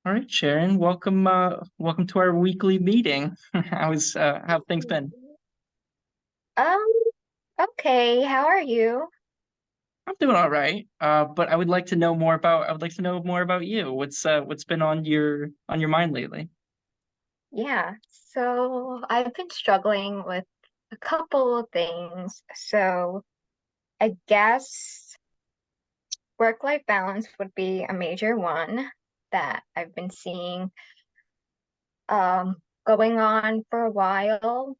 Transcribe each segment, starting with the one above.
All right, Sharon, welcome to our weekly meeting. How have things been? Um, okay, how are you? I'm doing all right. But I would like to know more about you. What's been on your mind lately? Yeah, so I've been struggling with a couple of things. So I guess work-life balance would be a major one that I've been seeing going on for a while,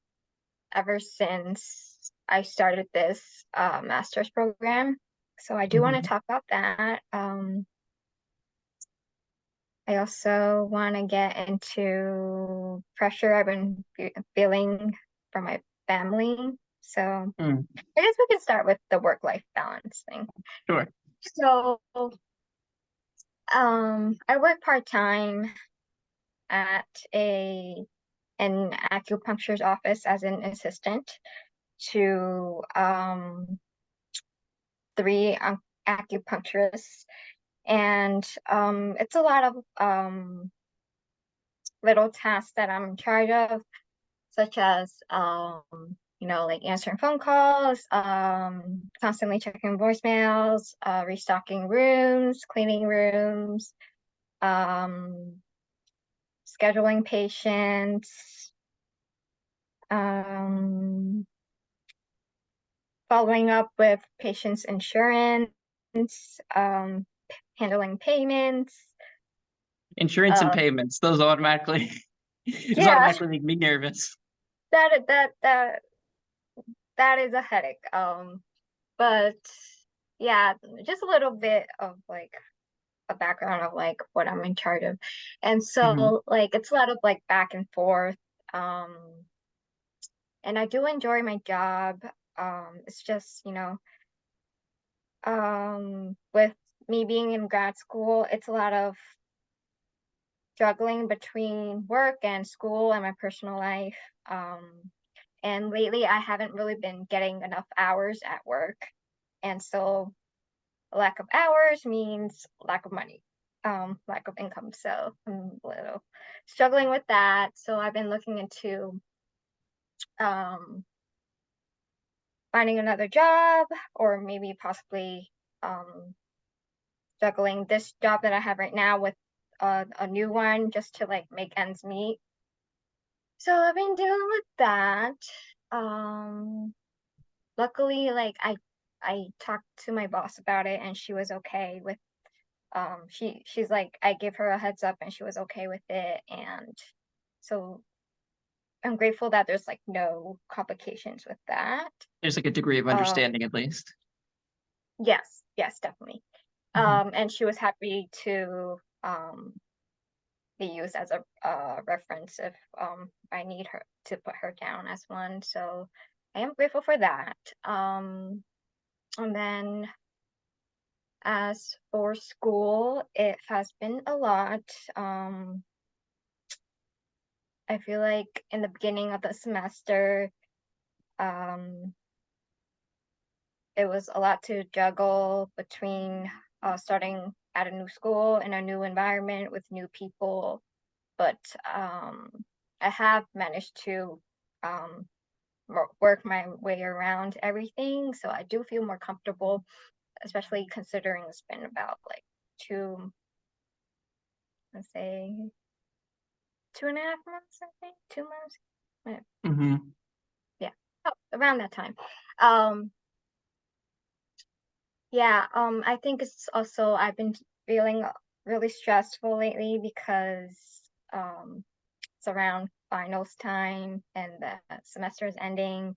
ever since I started this master's program. So I do want to Mhm. talk about that. I also want to get into pressure I've been feeling from my family. So Mm, I guess we can start with the work-life balance thing. sure. So, I work part-time at a an acupuncture's office as an assistant to three acupuncturists, and it's a lot of little tasks that I'm in charge of, such as like answering phone calls, constantly checking voicemails, restocking rooms, cleaning rooms, um, scheduling patients, um, following up with patients' insurance, um, handling payments. Insurance and Uh, payments, those automatically those yeah, automatically make me nervous. that is a headache. But yeah, just a little bit of like a background of like what I'm in charge of. And Hmm. so like it's a lot of like back and forth. Um, and I do enjoy my job. It's just, with me being in grad school, it's a lot of juggling between work and school and my personal life. And lately I haven't really been getting enough hours at work. And so lack of hours means lack of money, lack of income. So I'm a little struggling with that. So I've been looking into um, finding another job, or maybe possibly um, juggling this job that I have right now with a new one just to like make ends meet. So I've been dealing with that. Um, Luckily, like I talked to my boss about it, and she was okay with she's like, I gave her a heads up and she was okay with it, and so I'm grateful that there's like no complications with that. There's like a degree of um understanding at least. yes, definitely. Hmm. And she was happy to be used as a reference if I need her to put her down as one, so I am grateful for that. And then as for school, it has been a lot. um I feel like in the beginning of the semester, um, it was a lot to juggle between starting at a new school in a new environment with new people. But I have managed to um, work my way around everything. So I do feel more comfortable, especially considering it's been about like two, let's say 2.5 months, I think, 2 months. Hmm. Yeah, oh, around that time. Um, Yeah, I think it's also I've been feeling really stressful lately because it's around finals time and the semester is ending,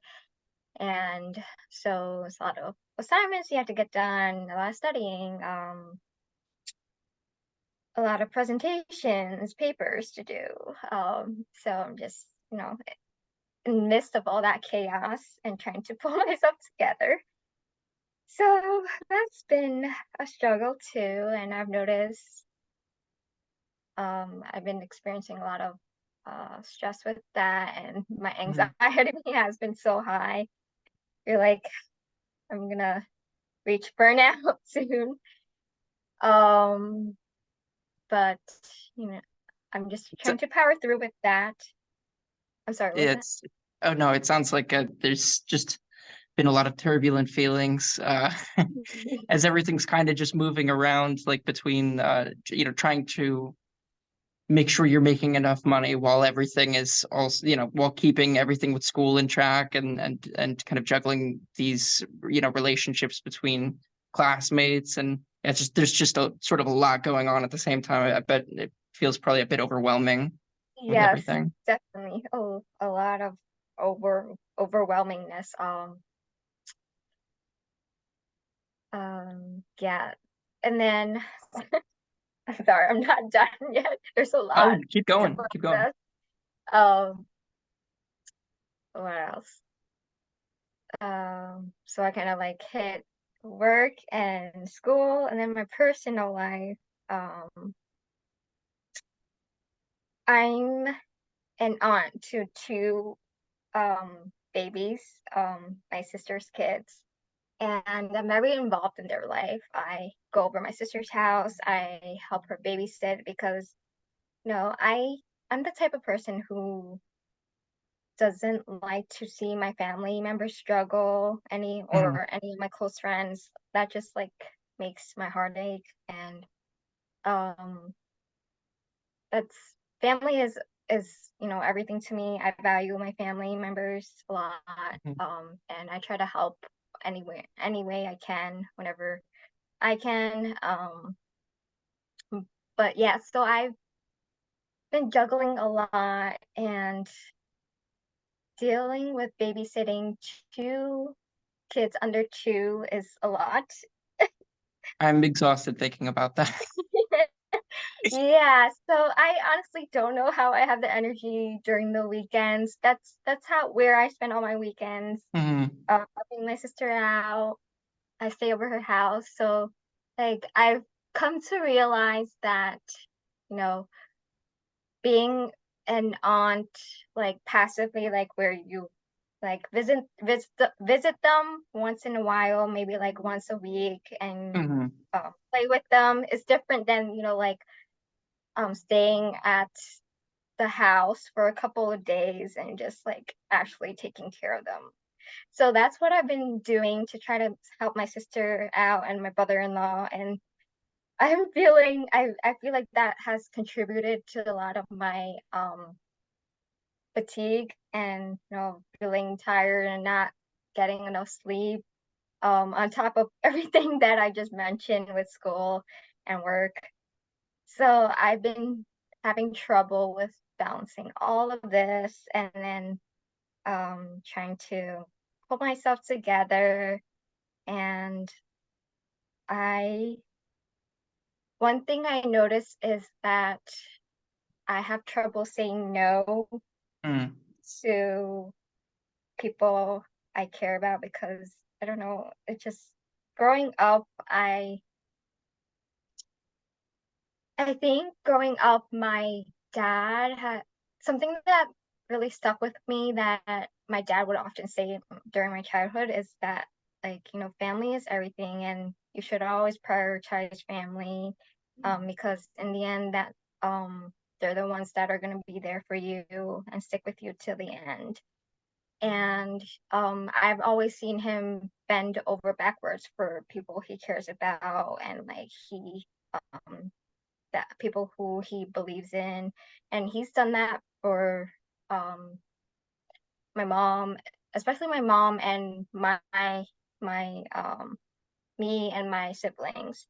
and so it's a lot of assignments you have to get done, a lot of studying, a lot of presentations, papers to do. So I'm just, in the midst of all that chaos and trying to pull myself together. So that's been a struggle too, and I've noticed I've been experiencing a lot of stress with that, and my Hmm. anxiety has been so high. I feel like I'm gonna reach burnout soon. Um, but you know, I'm just It's, trying to power through with that. I'm sorry, what was that? it's oh no, it sounds like there's just been a lot of turbulent feelings as everything's kind of just moving around like between trying to make sure you're making enough money while everything is also while keeping everything with school in track and kind of juggling these relationships between classmates, and it's just there's just a sort of a lot going on at the same time. I bet it feels probably a bit overwhelming with Yes, everything. definitely. Oh, a lot of overwhelmingness. Yeah. And then I'm sorry, I'm not done yet. There's a Oh, lot keep to going, keep going. process. Um, what else? So I kind of like hit work and school, and then my personal life. Um, I'm an aunt to two babies, my sister's kids, and I'm very involved in their life. I go over my sister's house. I help her babysit because I'm the type of person who doesn't like to see my family members struggle Mhm. or any of my close friends. That just like makes my heart ache. And um that's family is everything to me. I value my family members a lot. Mhm. And I try to help any way I can whenever I can. But yeah, so I've been juggling a lot and dealing with babysitting two kids under two is a lot. I'm exhausted thinking about that. Yeah, so I honestly don't know how I have the energy during the weekends. That's how where I spend all my weekends. Mhm. Helping my sister out. I stay over her house. So like I've come to realize that, you know, being an aunt like passively, like where you like visit them once in a while, maybe like once a week, and Mhm. play with them is different than like staying at the house for a couple of days and just like actually taking care of them. So that's what I've been doing to try to help my sister out and my brother-in-law. And I feel like that has contributed to a lot of my fatigue and feeling tired and not getting enough sleep, on top of everything that I just mentioned with school and work. So I've been having trouble with balancing all of this and then trying to pull myself together. And I one thing I noticed is that I have trouble saying no Mhm. to people I care about because I don't know, it just growing up, I think growing up my dad had something that really stuck with me that my dad would often say during my childhood is that like, family is everything and you should always prioritize family, because in the end that they're the ones that are going to be there for you and stick with you till the end. And I've always seen him bend over backwards for people he cares about and like he um that people who he believes in, and he's done that for um my mom, especially my mom and my me and my siblings.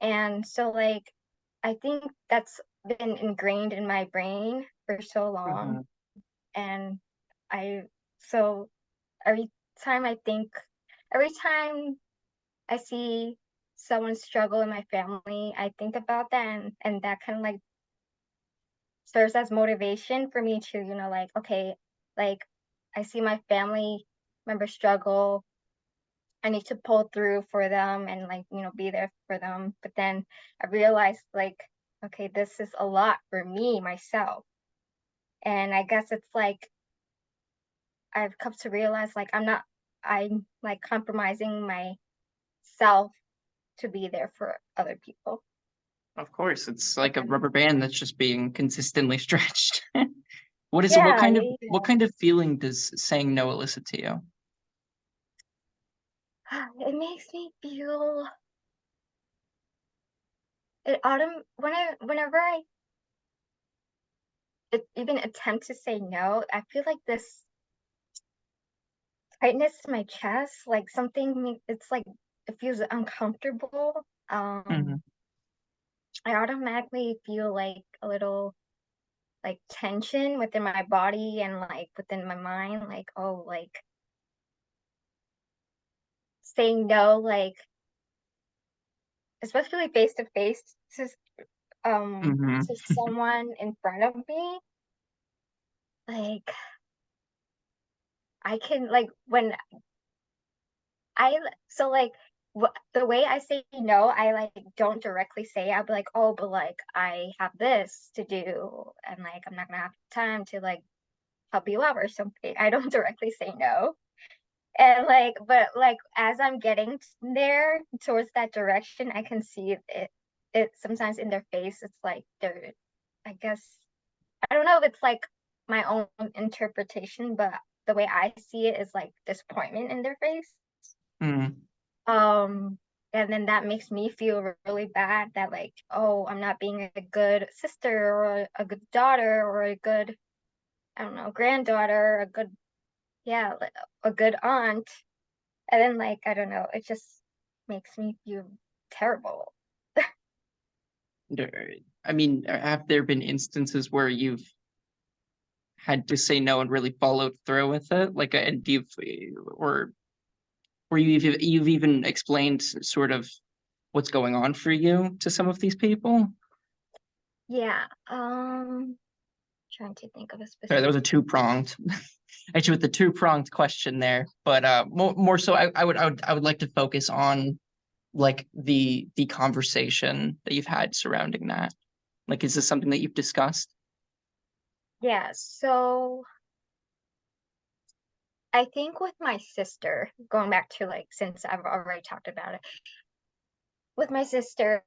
And so like I think that's been ingrained in my brain for so long. Mhm. And I so every time I think every time I see someone struggle in my family, I think about that, and that kind of like serves as motivation for me to, like, okay, like I see my family members struggle. I need to pull through for them and like, be there for them. But then I realized like, okay, this is a lot for me myself. And I guess it's like I've come to realize like I'm like compromising myself to be there for other people. Of course, it's like a rubber band that's just being consistently stretched. What is it? Yeah, What kind of feeling does saying no elicit to you? it makes me feel whenever I even attempt to say no, I feel like this tightness in my chest, like it's like it feels uncomfortable. Hmm. I automatically feel like a little like tension within my body and like within my mind, like, oh, like saying no, like especially face to face Hmm. to someone in front of me, like I can like when I so like the way I say no, I like don't directly say. I'll be like, oh, but like I have this to do, and like I'm not gonna have time to like help you out or something. I don't directly say no, and like, but like as I'm getting there towards that direction, I can see it. It sometimes in their face, it's like they're, I guess, I don't know if it's like my own interpretation, but the way I see it is like disappointment in their face. Hmm. Um, and then that makes me feel really bad that like, oh, I'm not being a good sister or a good daughter or a good, I don't know, granddaughter, a good, yeah, like, a good aunt. And then like, I don't know, it just makes me feel terrible. I mean, have there been instances where you've had to say no and really followed through with it? Like, and or you've even explained sort of what's going on for you to some of these people? Yeah, trying to think of a Sorry, that was a specific. two-pronged, actually with the two-pronged question there. But more so, I would like to focus on like the conversation that you've had surrounding that. Like, is this something that you've discussed? Yeah, so I think with my sister, going back to like since I've already talked about it, with my sister,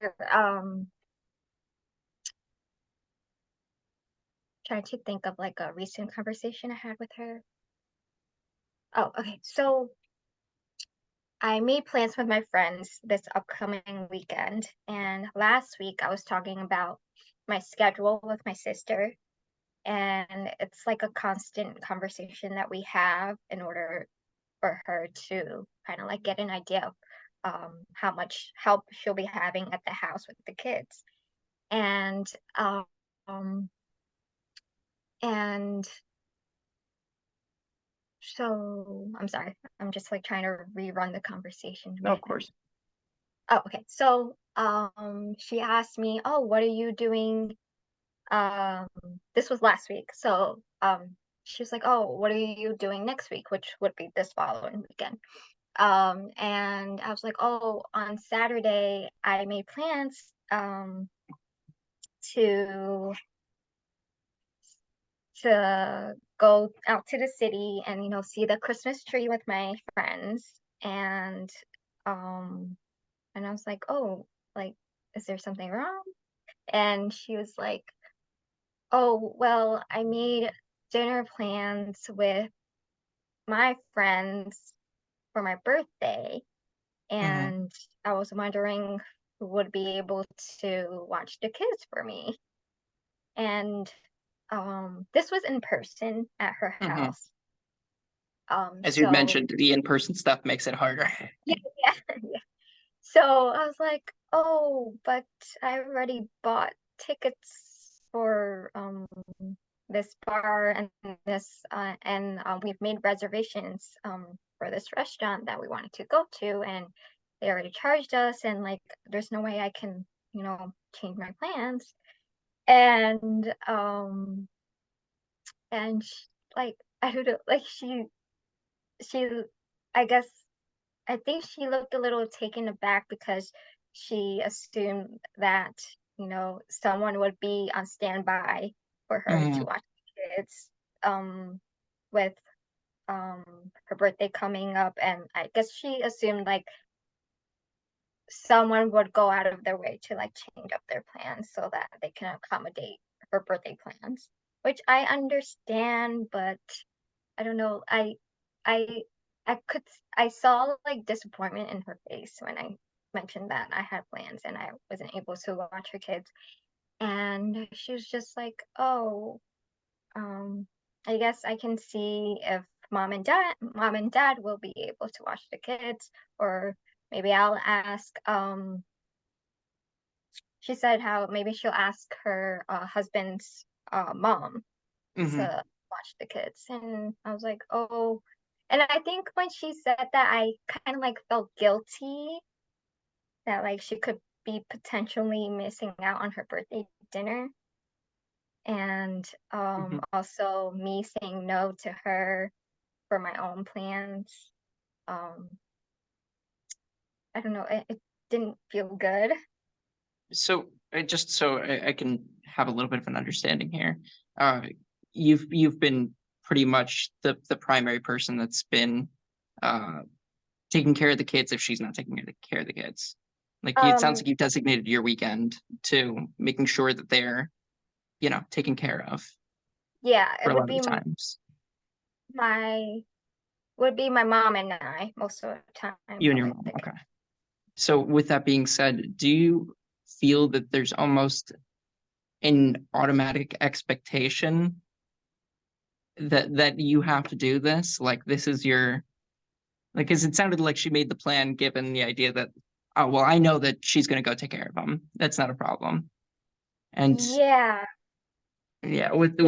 trying to think of like a recent conversation I had with her. Oh, okay. So I made plans with my friends this upcoming weekend, and last week I was talking about my schedule with my sister, and it's like a constant conversation that we have in order for her to kind of like get an idea of how much help she'll be having at the house with the kids. And um and so I'm sorry, I'm just like trying to rerun the conversation No, we of had. course. Oh, okay. So she asked me, oh, what are you doing? Um this was last week. So she was like, oh, what are you doing next week, which would be this following weekend. And I was like, oh, on Saturday I made plans to go out to the city and see the Christmas tree with my friends. Um and I was like, oh, like, is there something wrong? And she was like, oh, well, I made dinner plans with my friends for my birthday, Hmm. and I was wondering who would be able to watch the kids for me. And this was in person at her Hmm. house. As you So mentioned, the in-person stuff makes it harder. yeah, yeah, yeah. So I was like, oh, but I already bought tickets for this bar and this and we've made reservations for this restaurant that we wanted to go to, and they already charged us, and like there's no way I can change my plans. And and like I don't know, like she I guess I think she looked a little taken aback because she assumed that someone would be on standby for her to Hmm. watch the kids with her birthday coming up. And I guess she assumed like someone would go out of their way to like change up their plans so that they can accommodate her birthday plans, which I understand, but I don't know. I I saw like disappointment in her face when I mentioned that I had plans and I wasn't able to watch her kids. And she was just like, "Oh, I guess I can see if mom and dad will be able to watch the kids, or maybe I'll ask." She said how maybe she'll ask her husband's mom Hmm. to watch the kids. And I was like, oh. And I think when she said that, I kind of like felt guilty that like she could be potentially missing out on her birthday dinner. And Hmm. also me saying no to her for my own plans. Um, I don't know, it didn't feel good. So just so I can have a little bit of an understanding here, uh, you've been pretty much the primary person that's been uh, taking care of the kids if she's not taking care of the kids. Like it sounds Um, like you've designated your weekend to making sure that they're, taken care of yeah, for it a would lot of be the times. my my mom and I most of the time You and for your like mom. the Okay. So with that being said, do you feel that there's almost an automatic expectation that you have to do this? Like this is your like, because it sounded like she made the plan given the idea that, oh well, I know that she's gonna go take care of them. That's not a problem. And yeah, yeah, yeah. with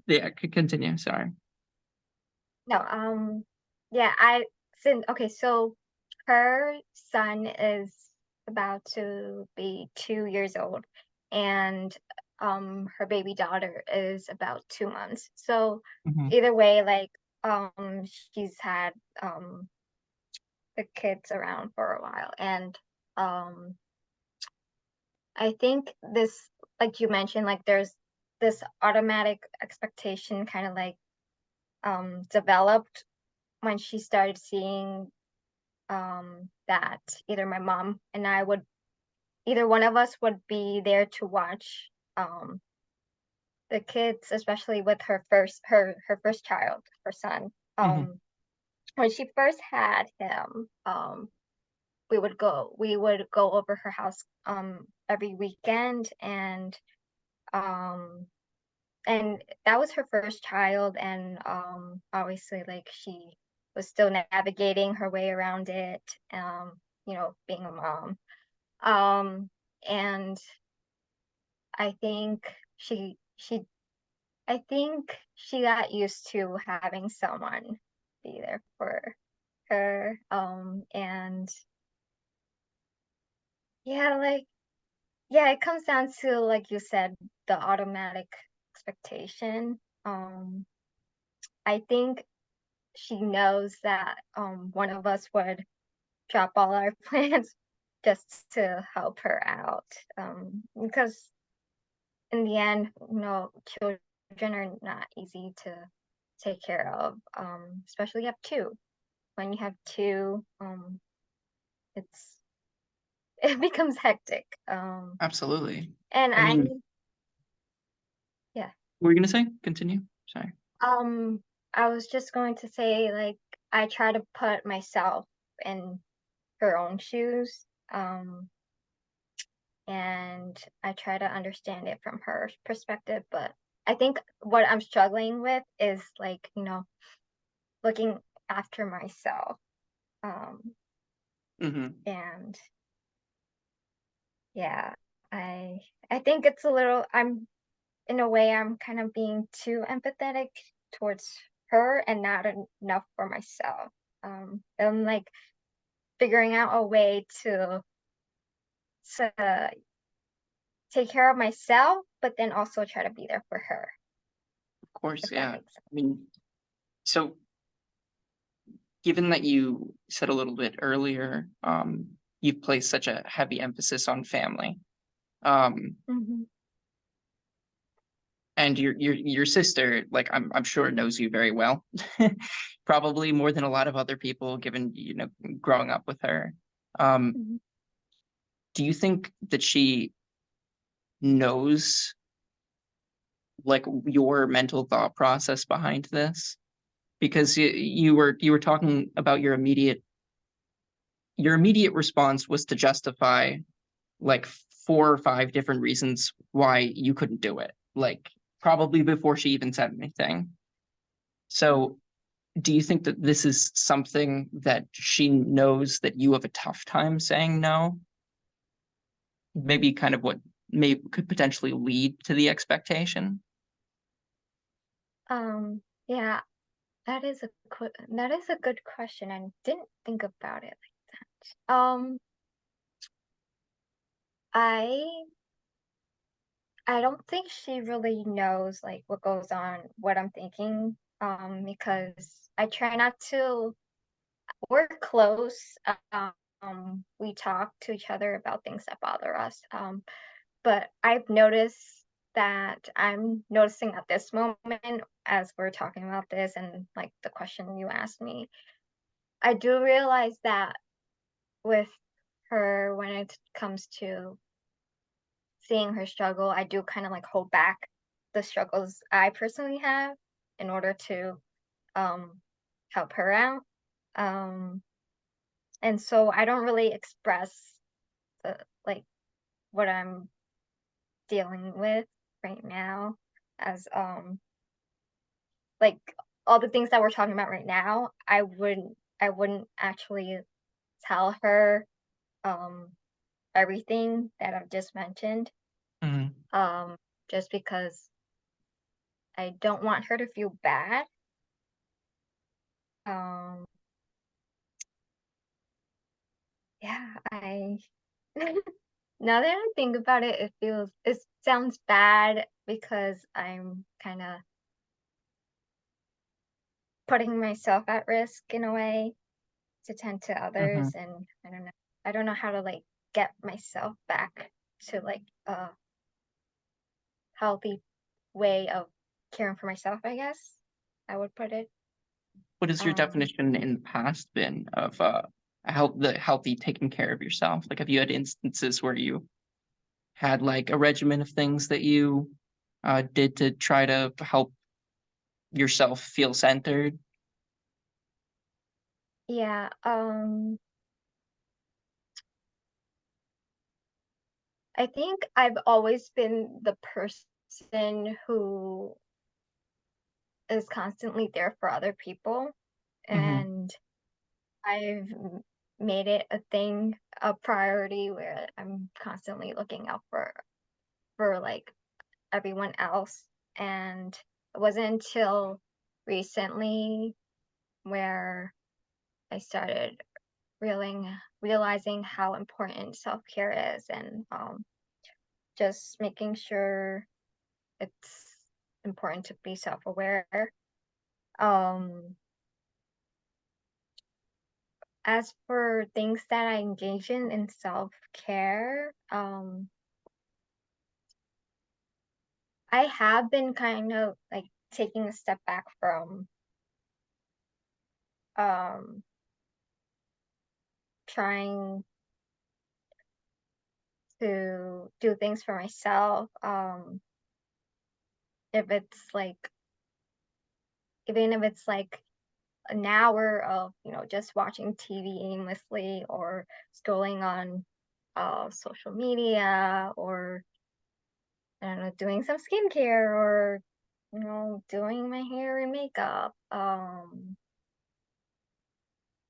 yeah, continue. Sorry. No, yeah, I since okay, so her son is about to be 2 years old, and her baby daughter is about 2 months. So Hmm. either way, like she's had the kids around for a while, and um I think this, like you mentioned, like there's this automatic expectation kind of like developed when she started seeing that either my mom and I would either one of us would be there to watch the kids, especially with her first child, her son. Hmm. When she first had him, we would go over her house every weekend, um and that was her first child, and obviously like she was still navigating her way around it, being a mom. And I think I think she got used to having someone be there for her. And yeah, like yeah, it comes down to like you said, the automatic expectation. I think she knows that one of us would drop all our plans just to help her out. Because in the end, children are not easy to take care of, especially you have two. When you have two, it's it becomes hectic. Absolutely. And I mean, yeah, what were you gonna say? Continue. Sorry. um, I was just going to say, like, I try to put myself in her own shoes, and I try to understand it from her perspective. But I think what I'm struggling with is like, looking after myself. Um, Hmm. and yeah, I I think it's a little I'm in a way I'm kind of being too empathetic towards her and not enough for myself. I'm like figuring out a way to take care of myself, but then also try to be there for her, Of course, if that yeah. makes sense. I mean, so given that you said a little bit earlier, you've placed such a heavy emphasis on family. Um, Hmm. and your sister, like I'm sure knows you very well, probably more than a lot of other people, given growing up with her. Um, Mhm. do you think that she knows like your mental thought process behind this? Because you were talking about your immediate response was to justify like 4 or 5 different reasons why you couldn't do it, like probably before she even said anything. So, do you think that this is something that she knows that you have a tough time saying no? Maybe kind of what may could potentially lead to the expectation? Yeah, that is a good question. I didn't think about it like that. I I don't think she really knows like what goes on, what I'm thinking, because I try not to. We're close. We talk to each other about things that bother us. But I've noticed that I'm noticing at this moment as we're talking about this and like the question you asked me, I do realize that with her when it comes to seeing her struggle, I do kind of like hold back the struggles I personally have in order to um help her out. Um and so I don't really express the like what I'm dealing with right now as like all the things that we're talking about right now, I wouldn't actually tell her um everything that I've just mentioned. Mhm. Um just because I don't want her to feel bad. Um yeah, I now that I think about it, it sounds bad because I'm kind of putting myself at risk in a way to tend to Mhm. others, and I don't know how to like get myself back to like a healthy way of caring for myself, I guess I would put it. What has your Um definition in the past been of the healthy taking care of yourself? Like, have you had instances where you had like a regimen of things that you did to try to help yourself feel centered? yeah, I think I've always been the person who is constantly there for other people, Mhm. and made it a thing, a priority where I'm constantly looking out for like everyone else. And it wasn't until recently where I started realizing how important self-care is, and just making sure it's important to be self-aware. Um, as for things that I engage in self-care, I have been kind of like taking a step back from um trying to do things for myself. If it's like even if it's like an hour of, just watching TV aimlessly or scrolling on social media, or I don't know, doing some skincare, or doing my hair and makeup.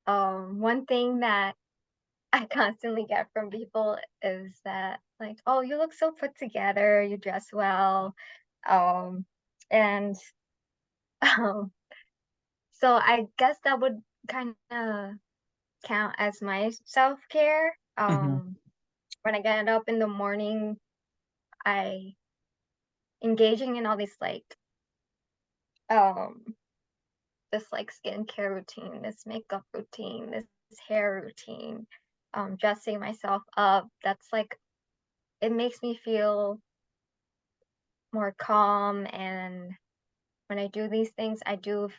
One thing that I constantly get from people is that like, "Oh, you look so put together, you dress well." Um, and um, so I guess that would kind of count as my self-care. Mhm. When I get up in the morning, I engaging in all these like um this like skincare routine, this makeup routine, this hair routine, dressing myself up. That's like it makes me feel more calm, and when I do these things, I do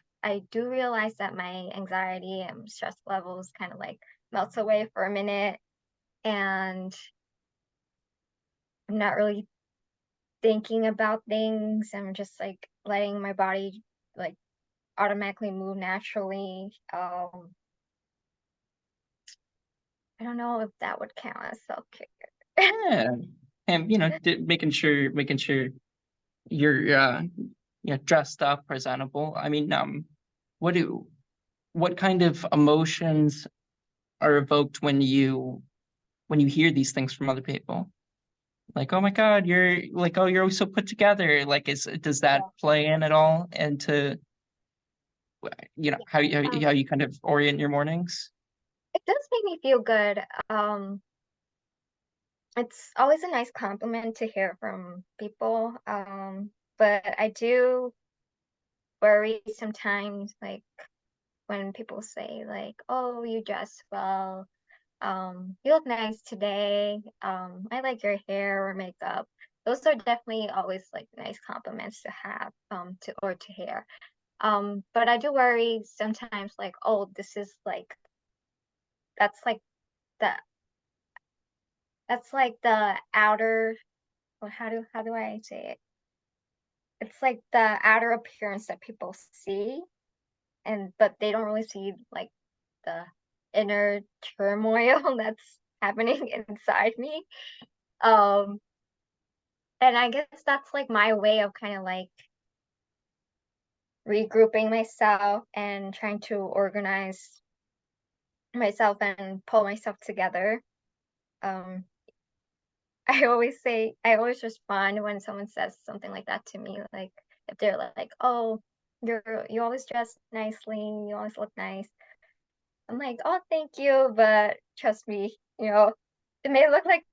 realize that my anxiety and stress levels kind of like melts away for a minute, and I'm not really thinking about things. I'm just like letting my body like automatically move naturally. I don't know if that would count as self-care. Yeah. And making sure you're dressed up, presentable. I mean, what do what kind of emotions are evoked when you hear these things from other people? Like, oh my God, you're like, oh, you're always so put together. Like, does that Yeah. play in at all into how Um, you kind of orient your mornings? it does make me feel good. It's always a nice compliment to hear from people. But I do worry sometimes, like when people say like, "Oh, you dress well," "You look nice today," "I like your hair or makeup." Those are definitely always like nice compliments to have, to hear. But I do worry sometimes, like, "Oh, this is like that's like the that's like the outer." Well, how do I say it? It's like the outer appearance that people see, but they don't really see like the inner turmoil that's happening inside me. Um, and I guess that's like my way of kind of like regrouping myself and trying to organize myself and pull myself together. Um, I always respond when someone says something like that to me, like if they're like, "Oh, you always dress nicely, you always look nice." I'm like, "Oh, thank you, but trust me, it may look like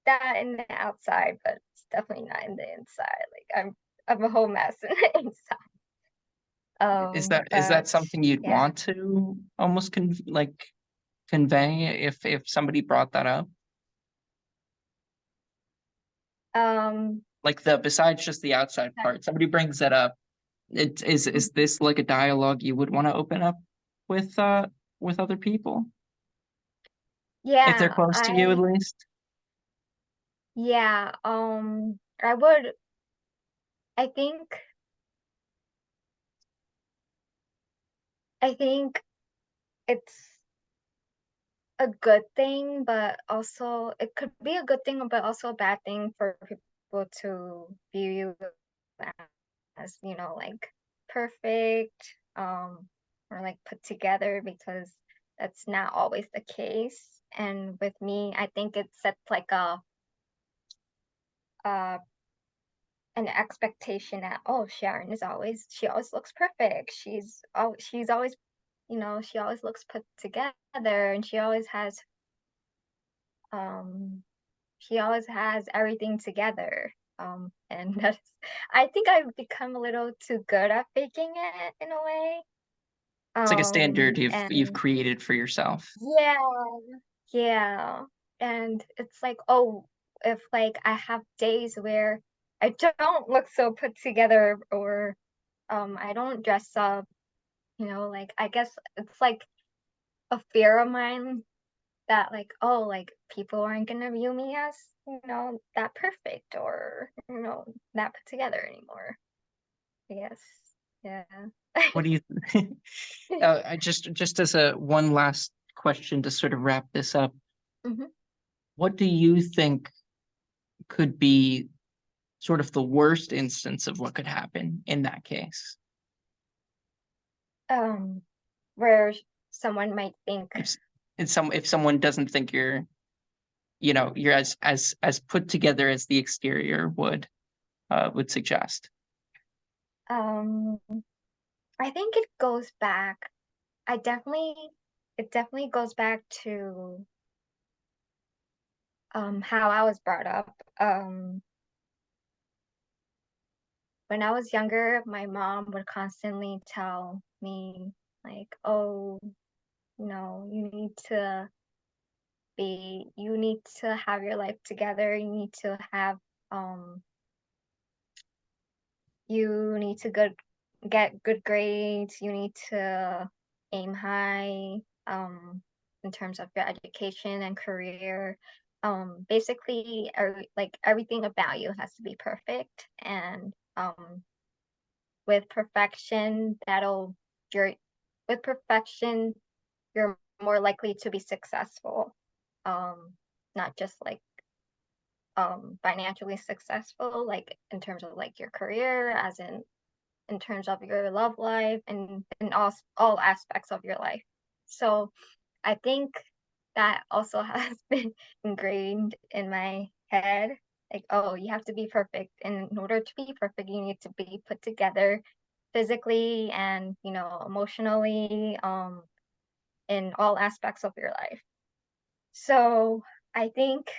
that in the outside, but it's definitely not in the inside. Like I'm a whole mess in the inside." Is that But something you'd yeah. want to almost convey if somebody brought that up? Um, Like the besides just the outside part, somebody brings that up. Is this like a dialogue you would want to open up with other people if they're yeah, close to you at least? yeah, I would, I think, I think it's a good thing, but also it could be a good thing, but also a bad thing for people to view you as, like perfect, or like put together, because that's not always the case. And with me, I think it sets like uh an expectation that, oh, she always looks perfect. She's always, she always looks put together, and um she always has everything together. And that's, I think I've become a little too good at faking it in a way. It's like a standard you've And created for yourself. yeah, yeah. And it's like, oh, if like I have days where I don't look so put together, or I don't dress up, like I guess it's like a fear of mine that like, oh, like people aren't gonna view me as, that perfect, or, that put together anymore. I guess. Yeah. What do you I just as a one last question to sort of wrap this up, Mhm. what do you think could be sort of the worst instance of what could happen in that case? Um, where someone might think, If if someone doesn't think you're as put together as the exterior would suggest. um, I think I definitely, it definitely goes back to how I was brought up. When I was younger, my mom would constantly tell me like, "Oh, you need to have your life together. Um you need to get good grades. You need to aim high." in terms of your education and career. Basically, like everything about you has to be perfect, and with perfection, you're with perfection, you're more likely to be successful. Not just like financially successful, like in terms of like your career, as in terms of your love life, and in all aspects of your life. So I think that also has been ingrained in my head. Like, oh, you have to be perfect. And in order to be perfect, you need to be put together physically and, emotionally, in all aspects of your life. So I think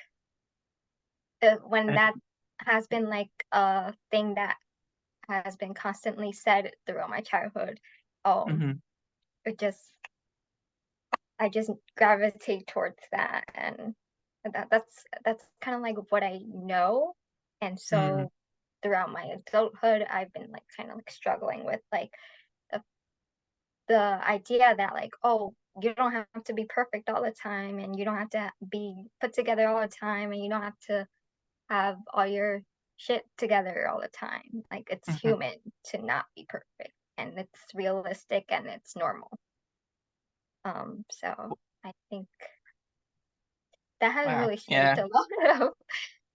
that when Uh, that has been like a thing that has been constantly said throughout my childhood, mhm, it just I just gravitate towards that, and that's kind of like what I know. And mhm, so throughout my adulthood, I've been like kind of like struggling with like the, the idea that like, oh, you don't have to be perfect all the time, and you don't have to be put together all the time, and you don't have to have all your shit together all the time. Like, it's mhm. human to not be perfect, and it's realistic, and it's normal. So I think that has Wow. really shaped Yeah. a lot of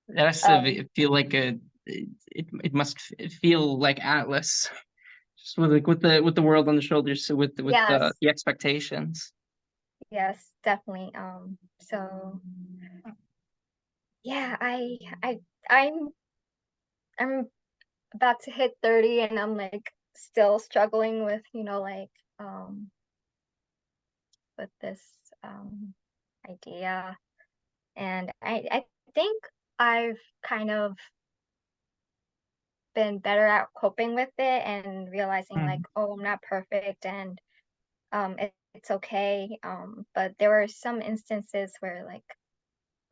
That has to um feel like it must feel like Atlas, just with like with the world on the shoulders, so with yes, the expectations. yes, definitely. So yeah, I'm I'm about to hit 30, and I'm like still struggling with, like with this um idea. And I think I've kind of been better at coping with it and realizing like, Mhm, oh, I'm not perfect, and it's okay. But there were some instances where like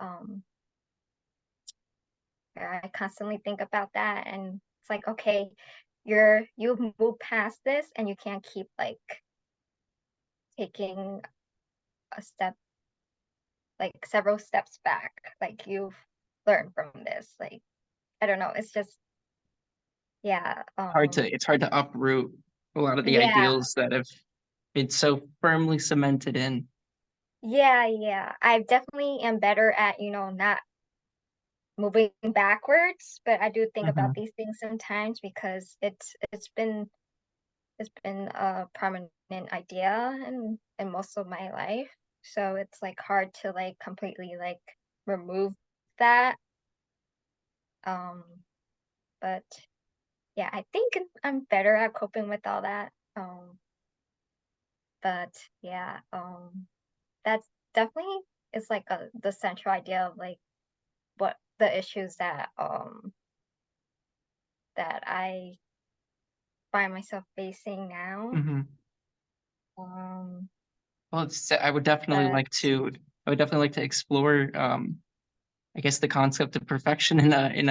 um I constantly think about that, and it's like, okay, you've moved past this, and you can't keep like taking a step, like several steps back. Like, you've learned from this. Like, I don't know, it's just, yeah, it's hard to uproot a lot of the yeah, ideals that have been so firmly cemented in. yeah. I definitely am better at, not moving backwards, but I do think about Mhm, these things sometimes because it's been a prominent idea in most of my life. So it's like hard to like completely like remove that. Um, but yeah, I think I'm better at coping with all that. But yeah, that's definitely is like the central idea of like what the issues that I find myself facing now. mhm. Um, Well, but I would definitely like to explore, I guess, the concept of perfection in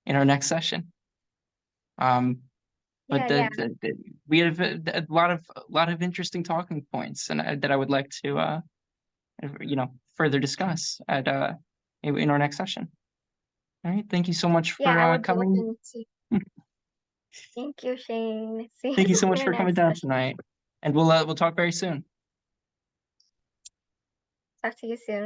in our next session. Um, but yeah. we have a lot of interesting talking points, and that I would like to further discuss at in our next session. All right, thank you so much Yeah, for I would be coming. open to. Thank you, Shane. See Thank you so you in much our for coming next down session. tonight, and we'll talk very soon. Talk to you soon.